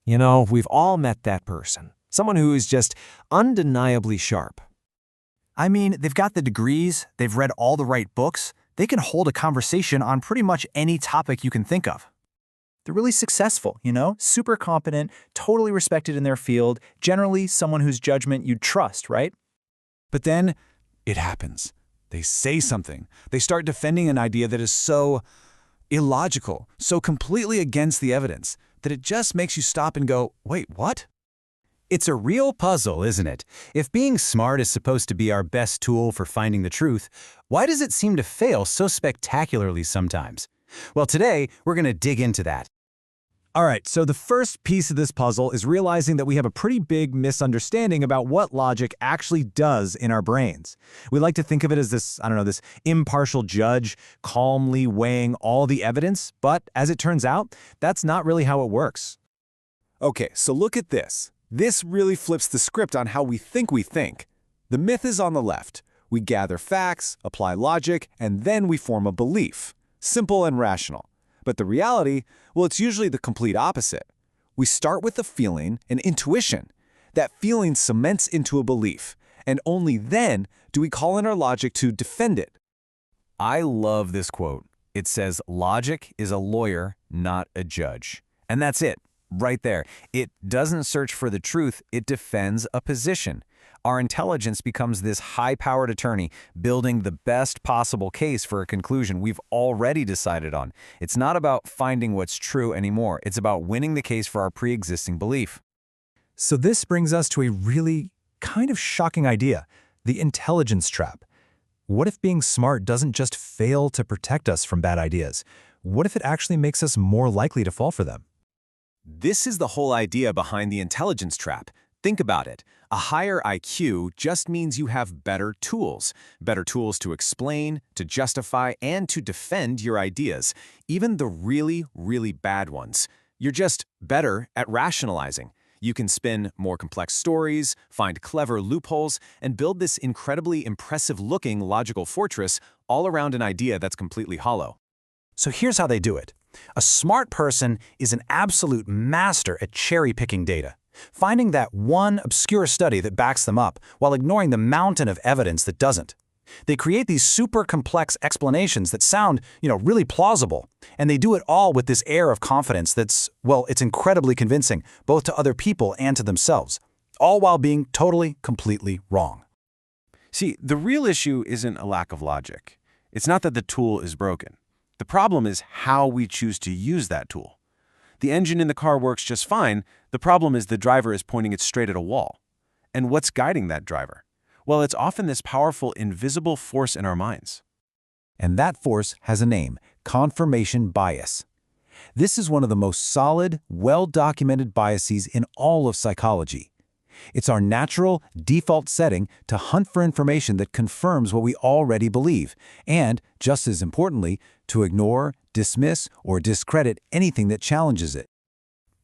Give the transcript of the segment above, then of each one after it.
We've all met that person. Someone who is just undeniably sharp. I mean, they've got the degrees, they've read all the right books, they can hold a conversation on pretty much any topic you can think of. They're really successful, super competent, totally respected in their field, generally someone whose judgment you'd trust, right? But then it happens. They say something. They start defending an idea that is so illogical, so completely against the evidence, that it just makes you stop and go, wait, what? It's a real puzzle, isn't it? If being smart is supposed to be our best tool for finding the truth, why does it seem to fail so spectacularly sometimes? Well, today, we're going to dig into that. All right, so the first piece of this puzzle is realizing that we have a pretty big misunderstanding about what logic actually does in our brains. We like to think of it as this impartial judge calmly weighing all the evidence, but as it turns out, that's not really how it works. Okay, so look at this. This really flips the script on how we think. The myth is on the left. We gather facts, apply logic, and then we form a belief. Simple and rational. But the reality, well, it's usually the complete opposite. We start with a feeling, an intuition. That feeling cements into a belief, and only then do we call in our logic to defend it. I love this quote. It says, "Logic is a lawyer, not a judge." And that's it, right there. It doesn't search for the truth, it defends a position. Our intelligence becomes this high-powered attorney, building the best possible case for a conclusion we've already decided on. It's not about finding what's true anymore. It's about winning the case for our pre-existing belief. So this brings us to a really kind of shocking idea, the intelligence trap. What if being smart doesn't just fail to protect us from bad ideas? What if it actually makes us more likely to fall for them? This is the whole idea behind the intelligence trap. Think about it. A higher IQ just means you have better tools to explain, to justify, and to defend your ideas, even the really, really bad ones. You're just better at rationalizing. You can spin more complex stories, find clever loopholes, and build this incredibly impressive-looking logical fortress all around an idea that's completely hollow. So here's how they do it. A smart person is an absolute master at cherry-picking data, finding that one obscure study that backs them up while ignoring the mountain of evidence that doesn't. They create these super complex explanations that sound, really plausible, and they do it all with this air of confidence that's, it's incredibly convincing, both to other people and to themselves, all while being totally, completely wrong. See, the real issue isn't a lack of logic. It's not that the tool is broken. The problem is how we choose to use that tool. The engine in the car works just fine. The problem is the driver is pointing it straight at a wall. And what's guiding that driver? Well, it's often this powerful, invisible force in our minds. And that force has a name: confirmation bias. This is one of the most solid, well-documented biases in all of psychology. It's our natural, default setting to hunt for information that confirms what we already believe, and, just as importantly, to ignore, dismiss, or discredit anything that challenges it.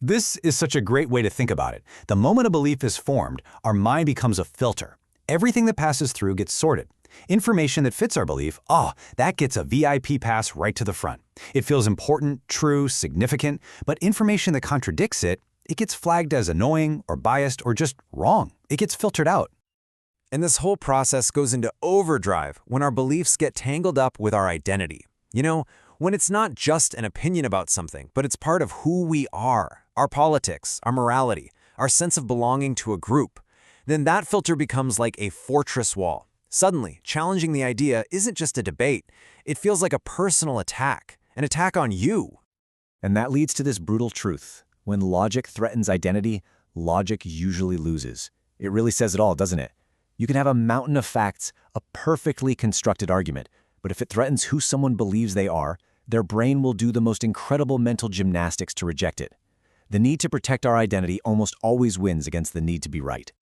This is such a great way to think about it. The moment a belief is formed, our mind becomes a filter. Everything that passes through gets sorted. Information that fits our belief, that gets a VIP pass right to the front. It feels important, true, significant, but information that contradicts it, it gets flagged as annoying or biased or just wrong. It gets filtered out. And this whole process goes into overdrive when our beliefs get tangled up with our identity. When it's not just an opinion about something, but it's part of who we are, our politics, our morality, our sense of belonging to a group, then that filter becomes like a fortress wall. Suddenly, challenging the idea isn't just a debate. It feels like a personal attack, an attack on you. And that leads to this brutal truth. When logic threatens identity, logic usually loses. It really says it all, doesn't it? You can have a mountain of facts, a perfectly constructed argument, but if it threatens who someone believes they are, their brain will do the most incredible mental gymnastics to reject it. The need to protect our identity almost always wins against the need to be right.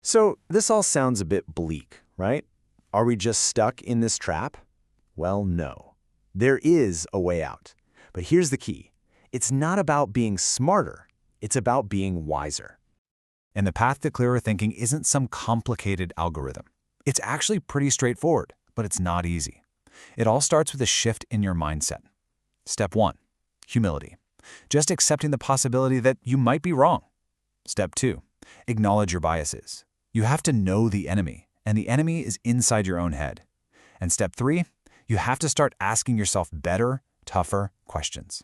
So this all sounds a bit bleak, right? Are we just stuck in this trap? Well, no. There is a way out. But here's the key. It's not about being smarter. It's about being wiser. And the path to clearer thinking isn't some complicated algorithm. It's actually pretty straightforward, but it's not easy. It all starts with a shift in your mindset. Step 1, humility. Just accepting the possibility that you might be wrong. Step 2. Acknowledge your biases. You have to know the enemy, and the enemy is inside your own head. And step 3, you have to start asking yourself better, tougher questions.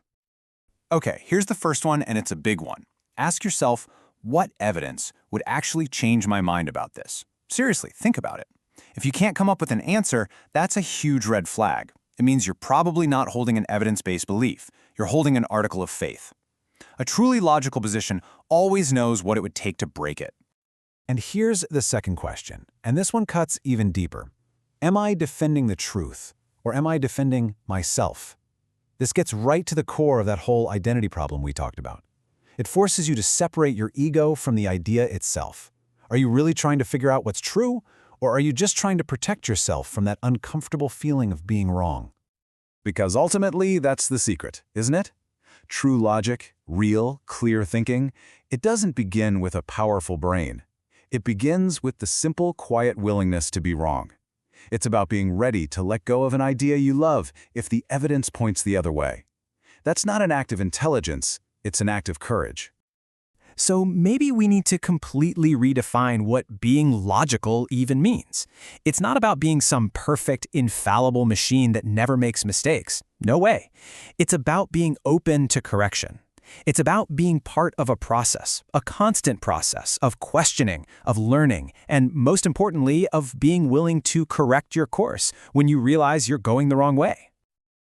Okay, here's the first one, and it's a big one. Ask yourself, what evidence would actually change my mind about this? Seriously, think about it. If you can't come up with an answer, that's a huge red flag. It means you're probably not holding an evidence-based belief. You're holding an article of faith. A truly logical position always knows what it would take to break it. And here's the second question, and this one cuts even deeper. Am I defending the truth, or am I defending myself? This gets right to the core of that whole identity problem we talked about. It forces you to separate your ego from the idea itself. Are you really trying to figure out what's true, or are you just trying to protect yourself from that uncomfortable feeling of being wrong? Because ultimately, that's the secret, isn't it? True logic, real, clear thinking, it doesn't begin with a powerful brain. It begins with the simple, quiet willingness to be wrong. It's about being ready to let go of an idea you love if the evidence points the other way. That's not an act of intelligence, it's an act of courage. So maybe we need to completely redefine what being logical even means. It's not about being some perfect, infallible machine that never makes mistakes. No way. It's about being open to correction. It's about being part of a process, a constant process of questioning, of learning, and most importantly, of being willing to correct your course when you realize you're going the wrong way.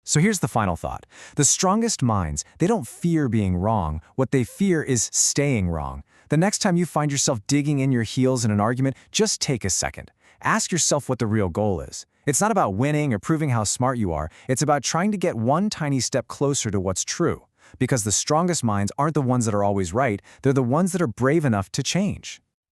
So here's the final thought. The strongest minds, they don't fear being wrong. What they fear is staying wrong. The next time you find yourself digging in your heels in an argument, just take a second. Ask yourself what the real goal is. It's not about winning or proving how smart you are. It's about trying to get one tiny step closer to what's true. Because the strongest minds aren't the ones that are always right. They're the ones that are brave enough to change.